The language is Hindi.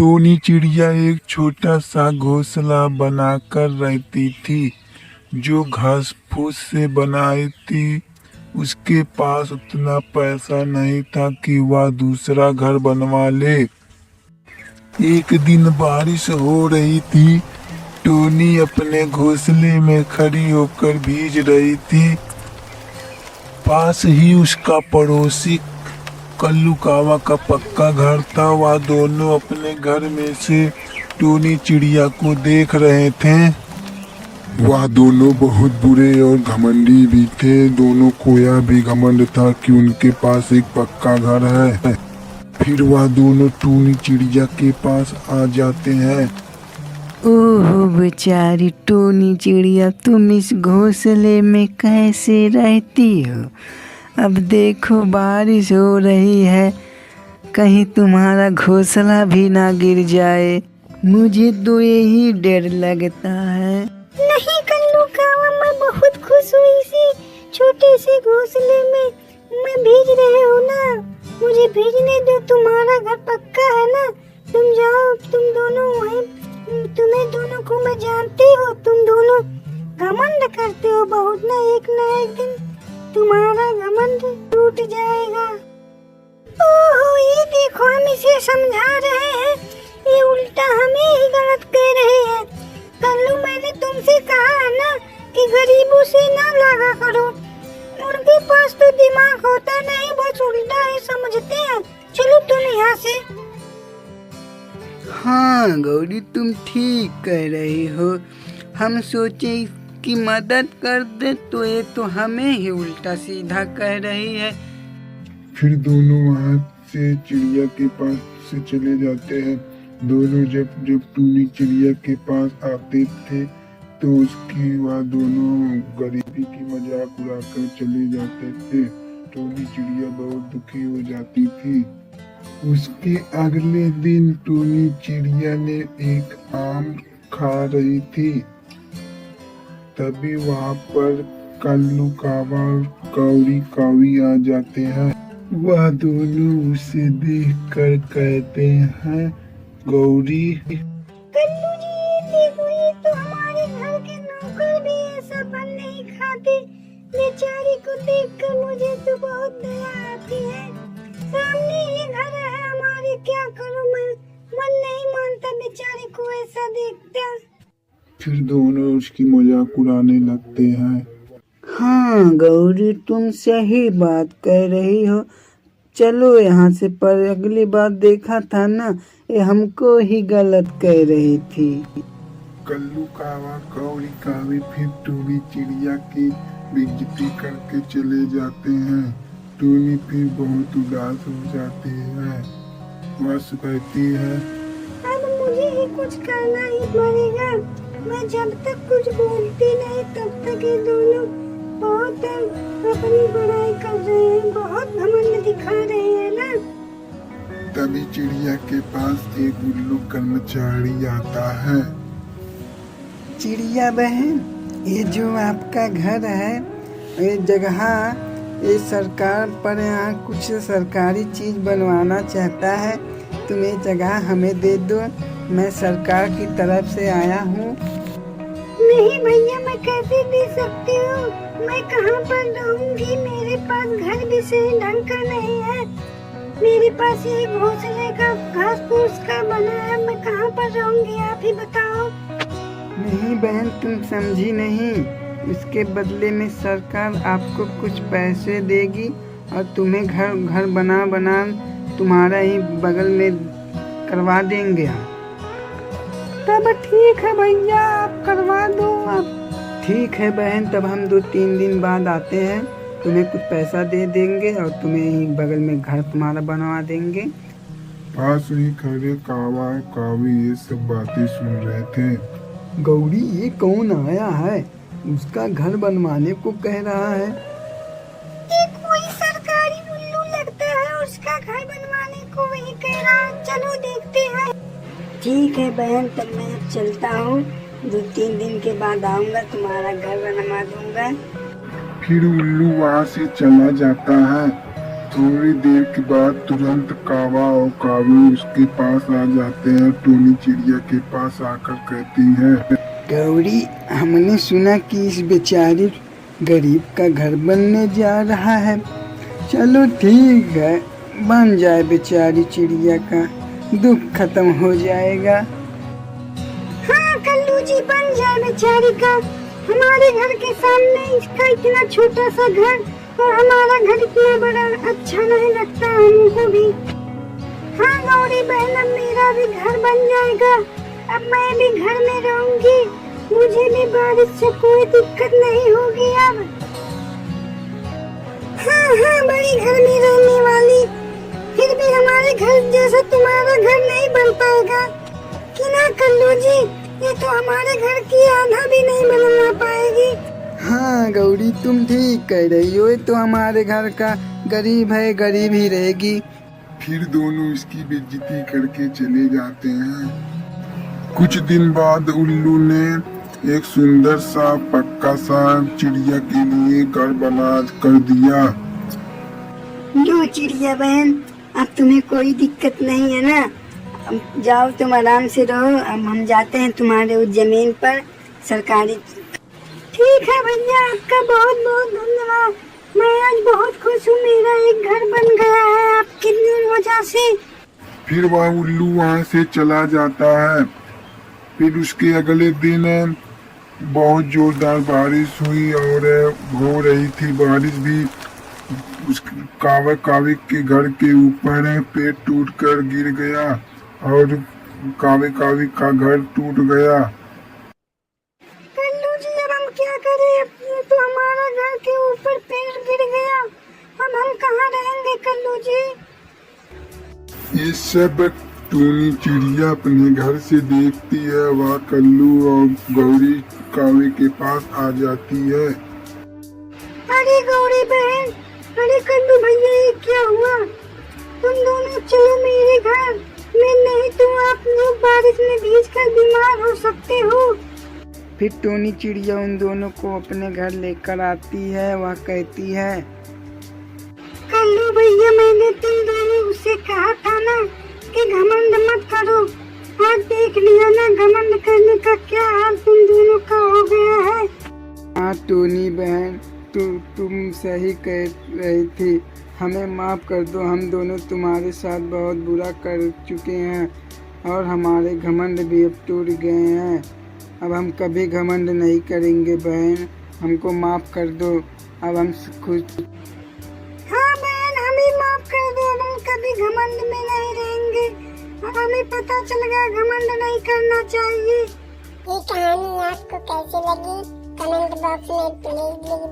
टोनी चिड़िया एक छोटा सा घोंसला बनाकर रहती थी जो घास फूस से बनाई थी। उसके पास उतना पैसा नहीं था कि वह दूसरा घर बनवा ले। एक दिन बारिश हो रही थी। टोनी अपने घोंसले में खड़ी होकर भीग रही थी। पास ही उसका पड़ोसी कल्लू कावा का पक्का घर था। वह दोनों अपने घर में से टोनी चिड़िया को देख रहे थे। वह दोनों बहुत बुरे और घमंडी भी थे। दोनों को यह भी घमंड था कि उनके पास एक पक्का घर है। फिर वह दोनों टोनी चिड़िया के पास आ जाते हैं। ओह बेचारी टोनी चिड़िया, तुम इस घोंसले में कैसे रहती हो? अब देखो बारिश हो रही है, कहीं तुम्हारा घोंसला भी ना गिर जाए। मुझे तो यही डर लगता है। नहीं कल्लू कावा, मैं बहुत खुश हुई इसी छोटे से घोंसले में। मैं भीग रही हूँ ना, मुझे भीगने दो। तुम्हारा घर पक्का है ना, तुम जाओ। तुम दोनों वहीं, तुम्हें दोनों को मैं जानती हूँ। तुम दोनों घमंड करते हो बहुत ना एक दिन तुम्हारा घमंड टूट जाएगा। ओहो, ये देखो, हम इसे समझा रहे हैं, ये उल्टा हमें ही गलत कह रहे हैं। कल्लू, मैंने तुमसे कहा है ना कि गरीबों से ना लगा करो। उनके पास तो दिमाग होता नहीं, बस उल्टा ही समझते हैं। चलो तुम यहाँ से। हाँ गौरी, तुम ठीक कह रही हो। हम सोचे की मदद कर दे तो ये तो हमें ही उल्टा सीधा कह रही है। फिर दोनों वहाँ से चिड़िया के पास से चले जाते हैं। दोनों जब टोनी चिड़िया के पास आते थे तो उसकी वह दोनों गरीबी की मजाक उड़ाकर चले जाते थे। टोनी चिड़िया बहुत दुखी हो जाती थी। उसके अगले दिन टोनी चिड़िया ने एक आम खा रही थी। तभी वहाँ पर कल्लू कावा और कौड़ी कावी आ जाते हैं। वह दोनों उसे देखकर कहते हैं, गौरी, कल्लू जी, देखो, ये तो हमारे घर के नौकर भी ऐसा फल नहीं खाते। बेचारी को देखकर मुझे तो बहुत दया आती है। सामने ही घर है हमारे, क्या करूं मैं, मन नहीं मानता बेचारी को ऐसा देखता। फिर दोनों उसकी मजाक उड़ाने लगते हैं। हाँ गौरी, तुम सही बात कह रही हो। चलो यहाँ से। पर अगली बार देखा था ना, ये हमको ही गलत कह रही थी। कल्लू कावा कौड़ी कावी फिर टोनी चिड़िया की बेइज्जती करके चले जाते हैं। टोनी फिर बहुत उदास हो जाती है। वह कहती है, अब मुझे ही कुछ करना ही पड़ेगा। मैं जब तक कुछ बोलती नहीं तब तक ये दोनों बहुत अपनी बड़ाई कर रहे हैं, बहुत घमंड दिखा रहे हैं ना। तभी चिड़िया के पास एक उल्लू कर्मचारी आता है। चिड़िया बहन, ये जो आपका घर है, ये जगह, ये सरकार पर यहाँ कुछ सरकारी चीज बनवाना चाहता है। तुम ये जगह हमें दे दो, मैं सरकार की तरफ से आया हूँ। नहीं भैया, मैं कैसे दे सकती हूँ? मैं कहाँ पर रहूँगी? मेरे पास घर भी सही ढंग का नहीं है। मेरे पास ये घोंसले का घास फूस का बना है, मैं कहाँ पर रहूँगी? आप ही बताओ। नहीं बहन, तुम समझी नहीं। इसके बदले में सरकार आपको कुछ पैसे देगी और तुम्हें घर बना तुम्हारा ही बगल में करवा देंगे हम। तब ठीक है भैया, आप करवा दो आप। ठीक है बहन, तब हम 2-3 दिन बाद आते हैं। तुम्हें कुछ पैसा दे देंगे और तुम्हें ही बगल में घर तुम्हारा बनवा देंगे। पास ही खड़े कावा और कावी ये सब बातें सुन रहे थे। गौरी, ये कौन आया है? उसका घर बनवाने को कह रहा है। ये कोई सरकारी उल्लू लगता है, उसका घर बनवाने को वही कह रहा है। चलो देखते हैं। ठीक है बहन, तब मैं अब चलता हूँ। 2-3 दिन के बाद आऊँगा, तुम्हारा घर बनवा दूंगा। फिर उल्लू वहाँ से चला जाता है। थोड़ी देर के बाद तुरंत कावा और कावी उसके पास आ जाते हैं। टोनी चिड़िया के पास आकर कहती है, गौरी, हमने सुना कि इस बेचारी गरीब का घर बनने जा रहा है। चलो ठीक है, बन जाए बेचारी चिड़िया का, दुख खत्म हो जाएगा। हाँ कल्लू जी, बन जाए बेचारी का। हमारे घर के सामने इसका इतना छोटा सा घर और हमारा घर इतना बड़ा अच्छा नहीं लगता हमको भी। हाँ गौरी बहन, अब मेरा भी घर बन जाएगा। अब मैं भी घर में रहूंगी, मुझे भी बारिश से कोई दिक्कत नहीं होगी अब। हाँ बड़ी घर में रहने वाली, फिर भी हमारे घर जैसा तुम्हारा घर नहीं बन पाएगा कि ना कल्लू जी? ये तो हमारे घर की आधा भी नहीं बनवा पाएगी। हाँ गौरी, तुम ठीक कह रही हो, ये तो हमारे घर का गरीब है, गरीब ही रहेगी। फिर दोनों इसकी बेइज्जती करके चले जाते हैं। कुछ दिन बाद उल्लू ने एक सुंदर सा पक्का सा चिड़िया के लिए घर बना कर दिया। लो चिड़िया बहन, अब तुम्हें कोई दिक्कत नहीं है ना? अब जाओ, तुम आराम से रहो। अब हम जाते हैं तुम्हारे उस जमीन पर सरकारी। ठीक है भैया, आपका बहुत बहुत धन्यवाद। मैं आज बहुत खुश हूँ, मेरा एक घर बन गया है आपकी वजह से। फिर वह उल्लू वहाँ से चला जाता है। फिर उसके अगले दिन बहुत जोरदार बारिश हुई और हो रही थी बारिश भी। उस कावा कावी के घर के ऊपर पेड़ टूटकर गिर गया और कावे कावी का घर टूट गया। कल्लू जी, अब हम क्या करें? अब ये तो हमारा घर के ऊपर पेड़ गिर गया, अब हम कहाँ रहेंगे कल्लू जी? ये सब टोनी चिड़िया अपने घर से देखती है। वह कल्लू और गौरी कावे के पास आ जाती है। अरे गौरी बहन, अरे कल्लू भैया, ये क्या हुआ? तुम दोनों चलो मेरे घर में, नहीं तो आप लोग बारिश में भीगकर बीमार हो सकते हो। फिर टोनी चिड़िया उन दोनों को अपने घर लेकर आती है। वह कहती है, कल्लू भैया, मैंने तुम दोनों से कहा था ना कि घमंड मत करो। आज देख लिया ना घमंड करने का क्या हाल तुम दोनों का हो गया है। हाँ टोनी बहन, तुम सही कह रही थी, हमें माफ़ कर दो। हम दोनों तुम्हारे साथ बहुत बुरा कर चुके हैं और हमारे घमंड भी अब टूट गए हैं। अब हम कभी घमंड नहीं करेंगे बहन, हमको माफ़ कर दो। अब हम खुश। हाँ बहन, हमें माफ कर दो, हम कभी घमंड में नहीं रहेंगे। अब हमें पता चल गया घमंड नहीं करना चाहिए। ये कहानी आपको कैसी लगी? कमेंट बॉक्स में प्लीज लिख